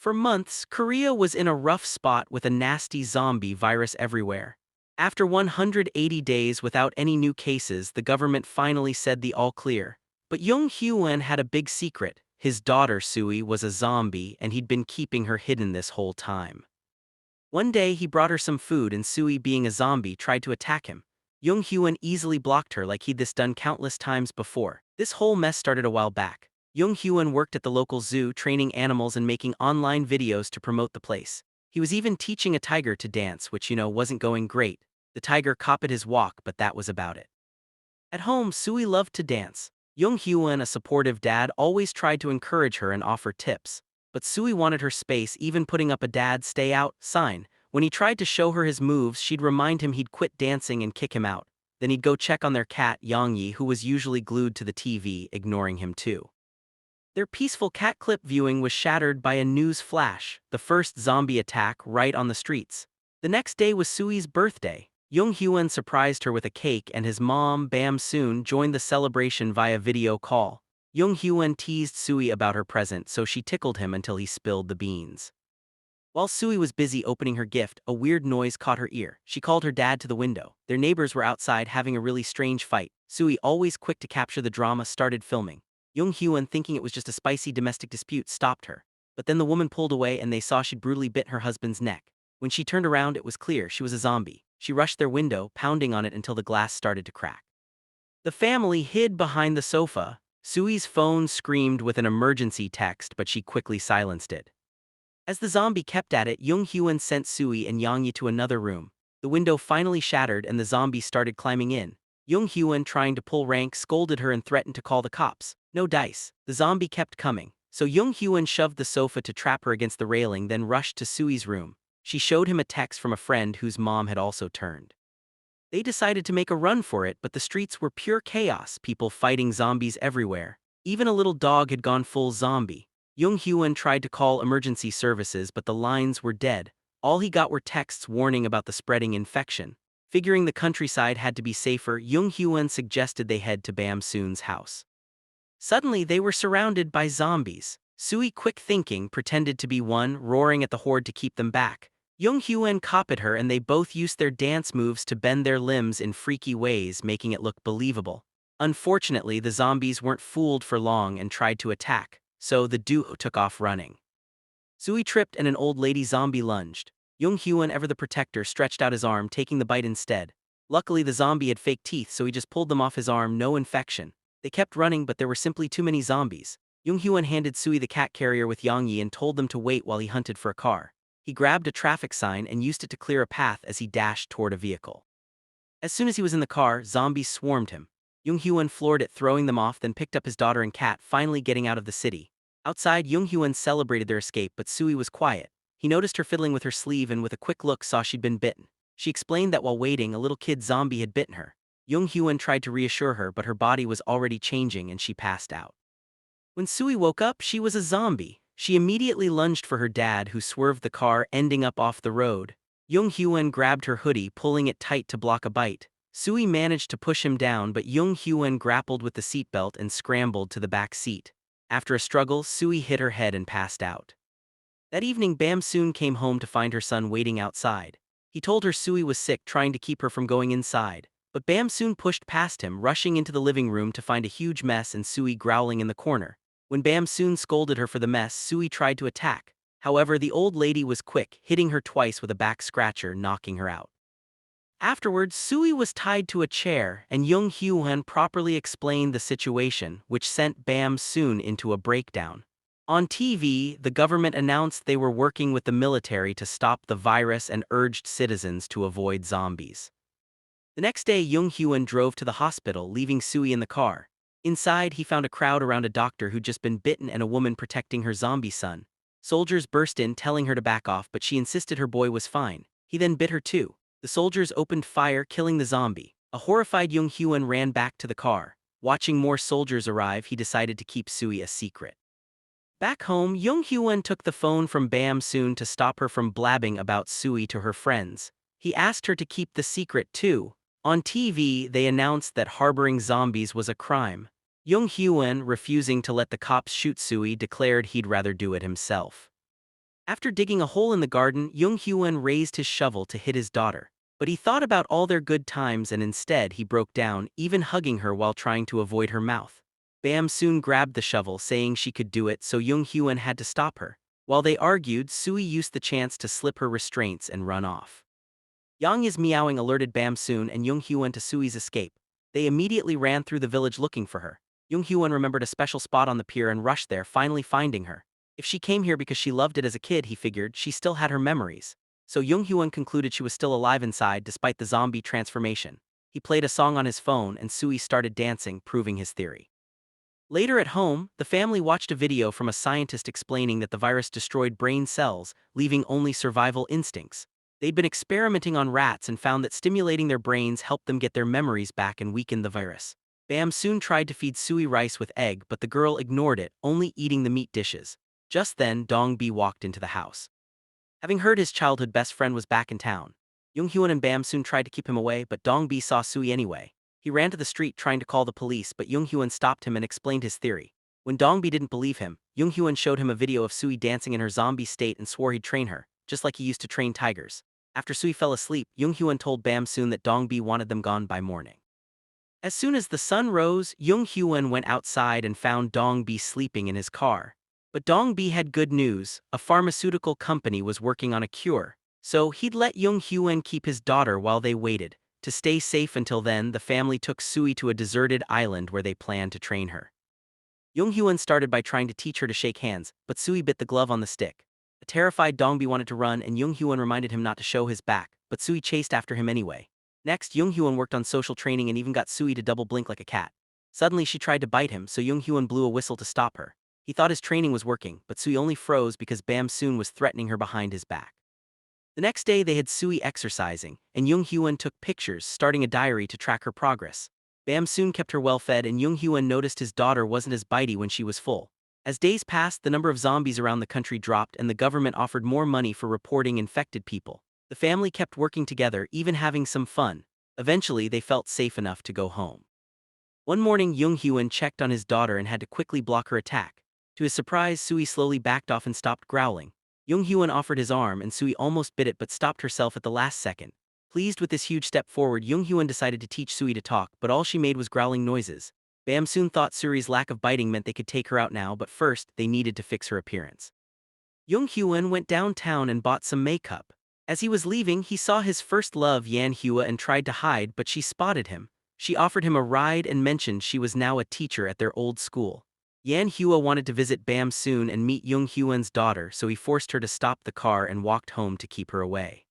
For months, Korea was in a rough spot with a nasty zombie virus everywhere. After 180 days without any new cases, the government finally said the all clear. But Jung Hyun had a big secret. His daughter Sui was a zombie and he'd been keeping her hidden this whole time. One day he brought her some food and Sui, being a zombie, tried to attack him. Jung Hyun easily blocked her like he'd done countless times before. This whole mess started a while back. Jung Hyun worked at the local zoo training animals and making online videos to promote the place. He was even teaching a tiger to dance, which wasn't going great. The tiger copied his walk, but that was about it. At home, Sui loved to dance. Jung Hyun, a supportive dad, always tried to encourage her and offer tips. But Sui wanted her space, even putting up a "Dad, stay out" sign. When he tried to show her his moves, she'd remind him he'd quit dancing and kick him out. Then he'd go check on their cat, Yongyi, who was usually glued to the TV, ignoring him too. Their peaceful cat clip viewing was shattered by a news flash: the first zombie attack right on the streets. The next day was Sui's birthday. Jung Hyun surprised her with a cake and his mom, Bam Soon, joined the celebration via video call. Jung Hyun teased Sui about her present, so she tickled him until he spilled the beans. While Sui was busy opening her gift, a weird noise caught her ear. She called her dad to the window. Their neighbors were outside having a really strange fight. Sui, always quick to capture the drama, started filming. Jung Hyun, thinking it was just a spicy domestic dispute, stopped her. But then the woman pulled away and they saw she'd brutally bit her husband's neck. When she turned around, it was clear she was a zombie. She rushed their window, pounding on it until the glass started to crack. The family hid behind the sofa. Sui's phone screamed with an emergency text, but she quickly silenced it. As the zombie kept at it, Jung Hyun sent Sui and Yongyi to another room. The window finally shattered and the zombie started climbing in. Jung Hyun, trying to pull rank, scolded her and threatened to call the cops. No dice. The zombie kept coming. So Jung Hyun shoved the sofa to trap her against the railing, then rushed to Sui's room. She showed him a text from a friend whose mom had also turned. They decided to make a run for it, but the streets were pure chaos, people fighting zombies everywhere. Even a little dog had gone full zombie. Jung Hyun tried to call emergency services, but the lines were dead. All he got were texts warning about the spreading infection. Figuring the countryside had to be safer, Jung Hyun suggested they head to Bam Soon's house. Suddenly, they were surrounded by zombies. Sui, quick thinking, pretended to be one, roaring at the horde to keep them back. Jung Hyun copied her and they both used their dance moves to bend their limbs in freaky ways, making it look believable. Unfortunately, the zombies weren't fooled for long and tried to attack, so the duo took off running. Sui tripped and an old lady zombie lunged. Jung Hyun, ever the protector, stretched out his arm, taking the bite instead. Luckily, the zombie had fake teeth, so he just pulled them off his arm, no infection. They kept running, but there were simply too many zombies. Jung Hyun handed Sui the cat carrier with Yongyi and told them to wait while he hunted for a car. He grabbed a traffic sign and used it to clear a path as he dashed toward a vehicle. As soon as he was in the car, zombies swarmed him. Jung Hyun floored it, throwing them off, then picked up his daughter and cat, finally getting out of the city. Outside, Jung Hyun celebrated their escape, but Sui was quiet. He noticed her fiddling with her sleeve and with a quick look saw she'd been bitten. She explained that while waiting, a little kid zombie had bitten her. Jung Hyun tried to reassure her, but her body was already changing and she passed out. When Sui woke up, she was a zombie. She immediately lunged for her dad, who swerved the car, ending up off the road. Jung Hyun grabbed her hoodie, pulling it tight to block a bite. Sui managed to push him down, but Jung Hyun grappled with the seatbelt and scrambled to the back seat. After a struggle, Sui hit her head and passed out. That evening, Bam Soon came home to find her son waiting outside. He told her Sui was sick, trying to keep her from going inside. But Bam Soon pushed past him, rushing into the living room to find a huge mess and Sui growling in the corner. When Bam Soon scolded her for the mess, Sui tried to attack. However, the old lady was quick, hitting her twice with a back scratcher, knocking her out. Afterwards, Sui was tied to a chair, and Jung Hyun properly explained the situation, which sent Bam Soon into a breakdown. On TV, the government announced they were working with the military to stop the virus and urged citizens to avoid zombies. The next day, Jung Hyun drove to the hospital, leaving Sui in the car. Inside, he found a crowd around a doctor who'd just been bitten and a woman protecting her zombie son. Soldiers burst in, telling her to back off, but she insisted her boy was fine. He then bit her too. The soldiers opened fire, killing the zombie. A horrified Jung Hyun ran back to the car. Watching more soldiers arrive, he decided to keep Sui a secret. Back home, Jung Hyun took the phone from Bam Soon to stop her from blabbing about Sui to her friends. He asked her to keep the secret too. On TV, they announced that harboring zombies was a crime. Jung Hyun, refusing to let the cops shoot Sui, declared he'd rather do it himself. After digging a hole in the garden, Jung Hyun raised his shovel to hit his daughter. But he thought about all their good times and instead he broke down, even hugging her while trying to avoid her mouth. Bam soon grabbed the shovel, saying she could do it, so Jung Hyun had to stop her. While they argued, Sui used the chance to slip her restraints and run off. Yang meowing alerted Bam Soon and Jung Hyun to Sui's escape. They immediately ran through the village looking for her. Jung Hyun remembered a special spot on the pier and rushed there, finally finding her. If she came here because she loved it as a kid, he figured, she still had her memories. So Jung Hyun concluded she was still alive inside despite the zombie transformation. He played a song on his phone and Sui started dancing, proving his theory. Later at home, the family watched a video from a scientist explaining that the virus destroyed brain cells, leaving only survival instincts. They'd been experimenting on rats and found that stimulating their brains helped them get their memories back and weakened the virus. Bam soon tried to feed Sui rice with egg, but the girl ignored it, only eating the meat dishes. Just then, Dong Bi walked into the house. Having heard his childhood best friend was back in town, Jung Hyun and Bam soon tried to keep him away, but Dong Bi saw Sui anyway. He ran to the street trying to call the police, but Jung Hyun stopped him and explained his theory. When Dong Bi didn't believe him, Jung Hyun showed him a video of Sui dancing in her zombie state and swore he'd train her, just like he used to train tigers. After Sui fell asleep, Jung Hyun told Bam soon that Dong Bi wanted them gone by morning. As soon as the sun rose, Jung Hyun went outside and found Dong Bi sleeping in his car. But Dong Bi had good news: a pharmaceutical company was working on a cure, so he'd let Jung Hyun keep his daughter while they waited. To stay safe until then, the family took Sui to a deserted island where they planned to train her. Jung Hyun started by trying to teach her to shake hands, but Sui bit the glove on the stick. A terrified Dong Bi wanted to run and Jung Hyun reminded him not to show his back, but Sui chased after him anyway. Next, Jung Hyun worked on social training and even got Sui to double blink like a cat. Suddenly she tried to bite him, so Jung Hyun blew a whistle to stop her. He thought his training was working, but Sui only froze because Bam Soon was threatening her behind his back. The next day they had Sui exercising, and Jung Hyun took pictures, starting a diary to track her progress. Bam soon kept her well fed and Jung Hyun noticed his daughter wasn't as bitey when she was full. As days passed, the number of zombies around the country dropped and the government offered more money for reporting infected people. The family kept working together, even having some fun. Eventually, they felt safe enough to go home. One morning, Jung Hyun checked on his daughter and had to quickly block her attack. To his surprise, Sui slowly backed off and stopped growling. Jung Hyun offered his arm and Sui almost bit it but stopped herself at the last second. Pleased with this huge step forward, Jung Hyun decided to teach Sui to talk, but all she made was growling noises. Bam soon thought Sui's lack of biting meant they could take her out now, but first, they needed to fix her appearance. Jung Hyun went downtown and bought some makeup. As he was leaving, he saw his first love, Yan Hua, and tried to hide, but she spotted him. She offered him a ride and mentioned she was now a teacher at their old school. Yan Hua wanted to visit Bam soon and meet Jung Hyun's daughter, so he forced her to stop the car and walked home to keep her away.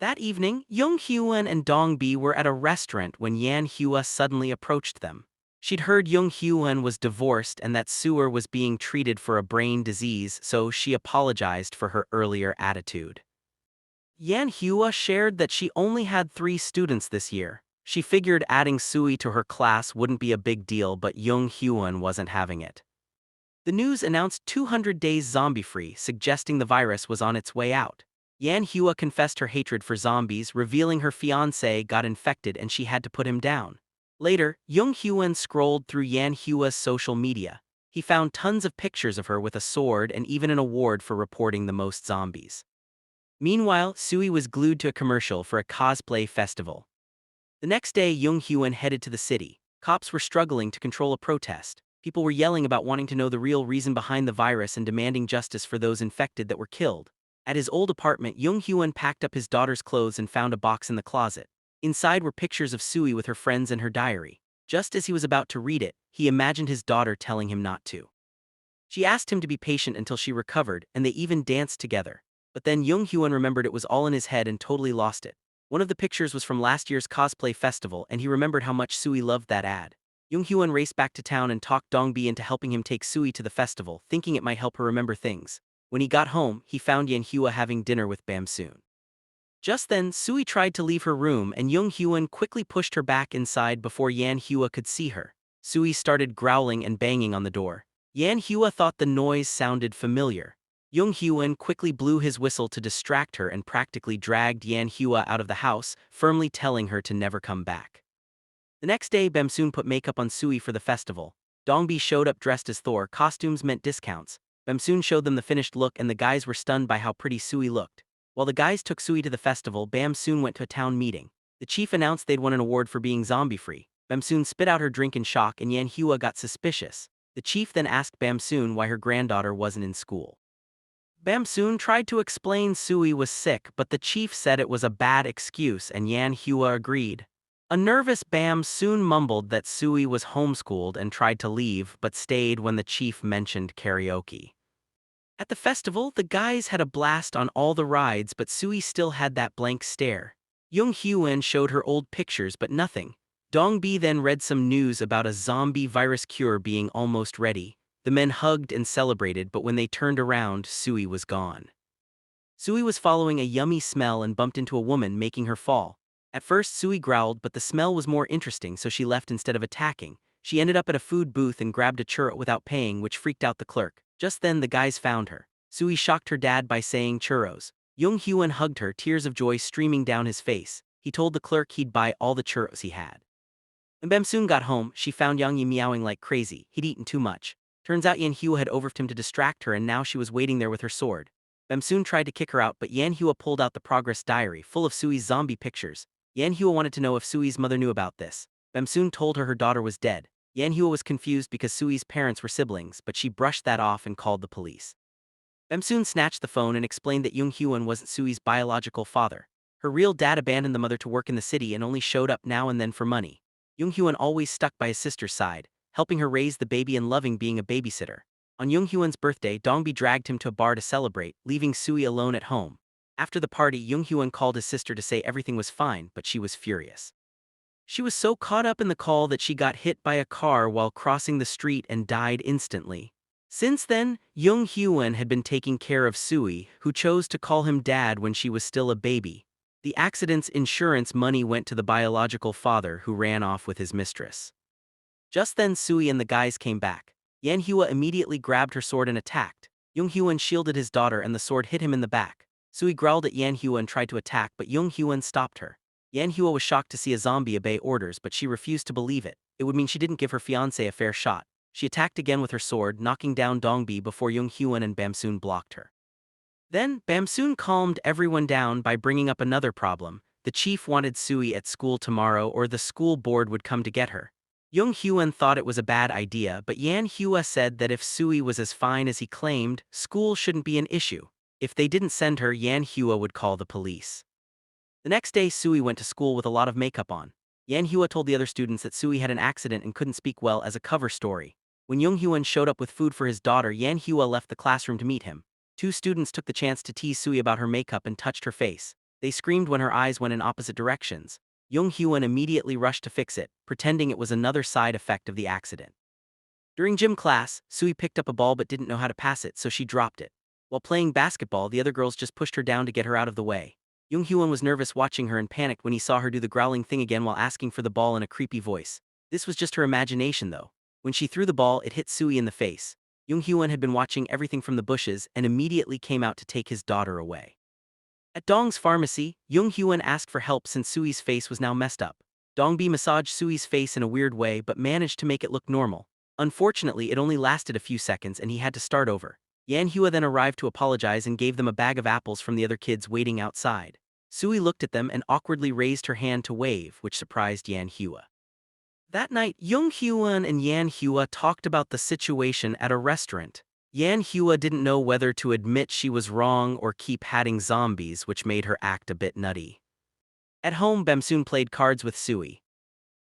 That evening, Jung Hyun and Dong Bi were at a restaurant when Yan Hua suddenly approached them. She'd heard Jung Hyun was divorced and that Suer was being treated for a brain disease, so she apologized for her earlier attitude. Yan Hua shared that she only had 3 students this year. She figured adding Sui to her class wouldn't be a big deal, but Jung Hyun wasn't having it. The news announced 200 days zombie-free, suggesting the virus was on its way out. Yan Hua confessed her hatred for zombies, revealing her fiancé got infected and she had to put him down. Later, Jung Hyun scrolled through Yan Hua's social media. He found tons of pictures of her with a sword and even an award for reporting the most zombies. Meanwhile, Sui was glued to a commercial for a cosplay festival. The next day, Jung Hyun headed to the city. Cops were struggling to control a protest. People were yelling about wanting to know the real reason behind the virus and demanding justice for those infected that were killed. At his old apartment, Jung Hyun packed up his daughter's clothes and found a box in the closet. Inside were pictures of Sui with her friends and her diary. Just as he was about to read it, he imagined his daughter telling him not to. She asked him to be patient until she recovered, and they even danced together. But then Jung Hyun remembered it was all in his head and totally lost it. One of the pictures was from last year's cosplay festival, and he remembered how much Sui loved that ad. Jung Hyun raced back to town and talked Dong Bi into helping him take Sui to the festival, thinking it might help her remember things. When he got home, he found Yan Hua having dinner with Bam soon. Just then, Sui tried to leave her room and Jung Hyun quickly pushed her back inside before Yan Hua could see her. Sui started growling and banging on the door. Yan Hua thought the noise sounded familiar. Jung Hyun quickly blew his whistle to distract her and practically dragged Yan Hua out of the house, firmly telling her to never come back. The next day, Bam soon put makeup on Sui for the festival. Dong Bi showed up dressed as Thor. Costumes meant discounts. Bamsoon showed them the finished look and the guys were stunned by how pretty Sui looked. While the guys took Sui to the festival, Bamsoon went to a town meeting. The chief announced they'd won an award for being zombie-free. Bamsoon spit out her drink in shock and Yan Hua got suspicious. The chief then asked Bamsoon why her granddaughter wasn't in school. Bamsoon tried to explain Sui was sick, but the chief said it was a bad excuse and Yan Hua agreed. A nervous Bamsoon mumbled that Sui was homeschooled and tried to leave but stayed when the chief mentioned karaoke. At the festival, the guys had a blast on all the rides but Sui still had that blank stare. Jung Hyun showed her old pictures but nothing. Dongbi then read some news about a zombie virus cure being almost ready. The men hugged and celebrated, but when they turned around, Sui was gone. Sui was following a yummy smell and bumped into a woman, making her fall. At first, Sui growled, but the smell was more interesting, so she left instead of attacking. She ended up at a food booth and grabbed a churro without paying, which freaked out the clerk. Just then, the guys found her. Sui shocked her dad by saying churros. Jung Hyun hugged her, tears of joy streaming down his face. He told the clerk he'd buy all the churros he had. When Bamsoon got home, she found Yang Yi meowing like crazy. He'd eaten too much. Turns out Yan Hua had overfed him to distract her and now she was waiting there with her sword. Bamsoon tried to kick her out but Yan Hua pulled out the progress diary full of Sui's zombie pictures. Yan Hua wanted to know if Sui's mother knew about this. Bamsoon told her her daughter was dead. Yan Hua was confused because Sui's parents were siblings, but she brushed that off and called the police. Bamsoon snatched the phone and explained that Jung Hyun wasn't Sui's biological father. Her real dad abandoned the mother to work in the city and only showed up now and then for money. Jung Hyun always stuck by his sister's side, helping her raise the baby and loving being a babysitter. On Jung Hyun's birthday, Dongbi dragged him to a bar to celebrate, leaving Sui alone at home. After the party, Jung Hyun called his sister to say everything was fine, but she was furious. She was so caught up in the call that she got hit by a car while crossing the street and died instantly. Since then, Jung Hyun had been taking care of Sui, who chose to call him dad when she was still a baby. The accident's insurance money went to the biological father, who ran off with his mistress. Just then Sui and the guys came back. Yan Hua immediately grabbed her sword and attacked. Jung Hyun shielded his daughter and the sword hit him in the back. Sui growled at Yan Hua and tried to attack, but Jung Hyun stopped her. Yan Hua was shocked to see a zombie obey orders, but she refused to believe it. It would mean she didn't give her fiancé a fair shot. She attacked again with her sword, knocking down Dongbi before Jung Hyun and Bamsoon blocked her. Then, Bamsoon calmed everyone down by bringing up another problem. The chief wanted Sui at school tomorrow or the school board would come to get her. Jung Hyun thought it was a bad idea, but Yan Hua said that if Sui was as fine as he claimed, school shouldn't be an issue. If they didn't send her, Yan Hua would call the police. The next day, Sui went to school with a lot of makeup on. Yan Hua told the other students that Sui had an accident and couldn't speak well as a cover story. When Jung Hyun showed up with food for his daughter, Yan Hua left the classroom to meet him. Two students took the chance to tease Sui about her makeup and touched her face. They screamed when her eyes went in opposite directions. Jung Hyun immediately rushed to fix it, pretending it was another side effect of the accident. During gym class, Sui picked up a ball but didn't know how to pass it, so she dropped it. While playing basketball, the other girls just pushed her down to get her out of the way. Jung Hyun was nervous watching her and panicked when he saw her do the growling thing again while asking for the ball in a creepy voice. This was just her imagination though. When she threw the ball, it hit Sui in the face. Jung Hyun had been watching everything from the bushes and immediately came out to take his daughter away. At Dong's pharmacy, Jung Hyun asked for help since Sui's face was now messed up. Dongbi massaged Sui's face in a weird way but managed to make it look normal. Unfortunately, it only lasted a few seconds and he had to start over. Yan Hua then arrived to apologize and gave them a bag of apples from the other kids waiting outside. Sui looked at them and awkwardly raised her hand to wave, which surprised Yan Hua. That night, Jung Hyun and Yan Hua talked about the situation at a restaurant. Yan Hua didn't know whether to admit she was wrong or keep hatting zombies, which made her act a bit nutty. At home, Bamsoon played cards with Sui,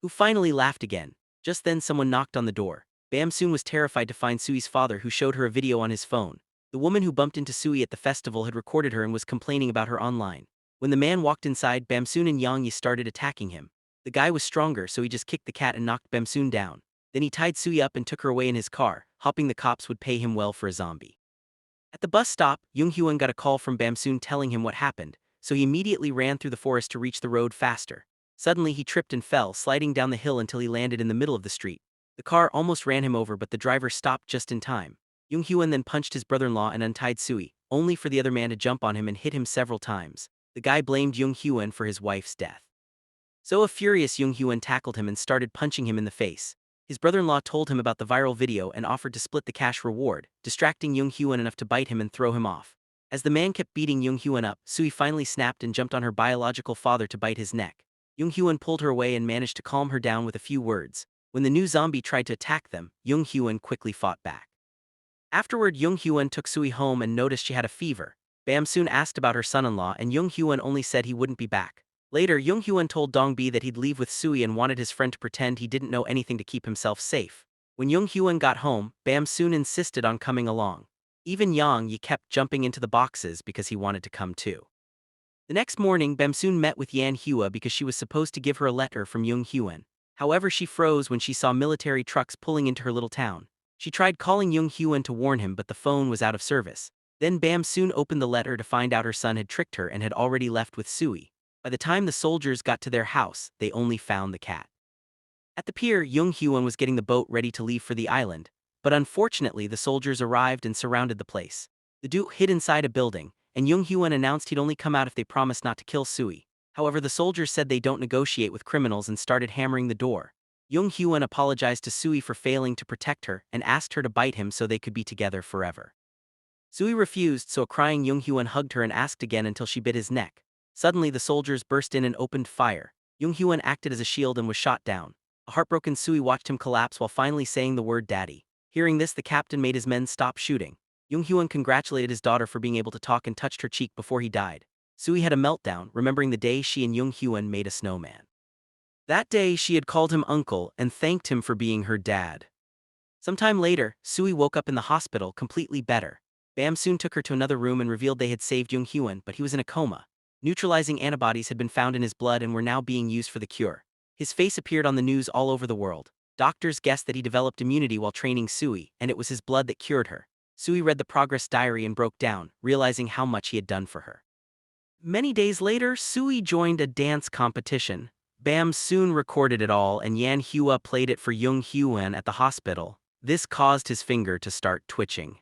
who finally laughed again. Just then someone knocked on the door. Bamsoon was terrified to find Sui's father, who showed her a video on his phone. The woman who bumped into Sui at the festival had recorded her and was complaining about her online. When the man walked inside, Bamsoon and Yang Yi started attacking him. The guy was stronger, so he just kicked the cat and knocked Bamsoon down. Then he tied Sui up and took her away in his car, hoping the cops would pay him well for a zombie. At the bus stop, Jung Hyun got a call from Bamsoon telling him what happened, so he immediately ran through the forest to reach the road faster. Suddenly he tripped and fell, sliding down the hill until he landed in the middle of the street. The car almost ran him over, but the driver stopped just in time. Jung Hyun then punched his brother-in-law and untied Sui, only for the other man to jump on him and hit him several times. The guy blamed Jung Hyun for his wife's death. So a furious Jung Hyun tackled him and started punching him in the face. His brother-in-law told him about the viral video and offered to split the cash reward, distracting Jung Hyun enough to bite him and throw him off. As the man kept beating Jung Hyun up, Sui finally snapped and jumped on her biological father to bite his neck. Jung Hyun pulled her away and managed to calm her down with a few words. When the new zombie tried to attack them, Jung Hyun quickly fought back. Afterward, Jung Hyun took Sui home and noticed she had a fever. Bam soon asked about her son-in-law and Jung Hyun only said he wouldn't be back. Later, Jung Hyun told Dong Bi that he'd leave with Sui and wanted his friend to pretend he didn't know anything to keep himself safe. When Jung Hyun got home, Bam soon insisted on coming along. Even Yang Yi kept jumping into the boxes because he wanted to come too. The next morning, Bam soon met with Yan Hua because she was supposed to give her a letter from Jung Hyun. However, she froze when she saw military trucks pulling into her little town. She tried calling Jung Hyun to warn him, but the phone was out of service. Then Bam soon opened the letter to find out her son had tricked her and had already left with Sui. By the time the soldiers got to their house, they only found the cat. At the pier, Jung Hyun was getting the boat ready to leave for the island, but unfortunately the soldiers arrived and surrounded the place. The Duke hid inside a building, and Jung Hyun announced he'd only come out if they promised not to kill Sui. However, the soldiers said they don't negotiate with criminals and started hammering the door. Jung Hyun apologized to Sui for failing to protect her and asked her to bite him so they could be together forever. Sui refused, so a crying Jung Hyun hugged her and asked again until she bit his neck. Suddenly, the soldiers burst in and opened fire. Jung Hyun acted as a shield and was shot down. A heartbroken Sui watched him collapse while finally saying the word daddy. Hearing this, the captain made his men stop shooting. Jung Hyun congratulated his daughter for being able to talk and touched her cheek before he died. Sui had a meltdown, remembering the day she and Jung Hyun made a snowman. That day, she had called him uncle and thanked him for being her dad. Sometime later, Sui woke up in the hospital, completely better. Bam soon took her to another room and revealed they had saved Jung Hyun, but he was in a coma. Neutralizing antibodies had been found in his blood and were now being used for the cure. His face appeared on the news all over the world. Doctors guessed that he developed immunity while training Sui, and it was his blood that cured her. Sui read the progress diary and broke down, realizing how much he had done for her. Many days later, Sui joined a dance competition. Bam soon recorded it all and Yan Hua played it for Jung Hyun at the hospital. This caused his finger to start twitching.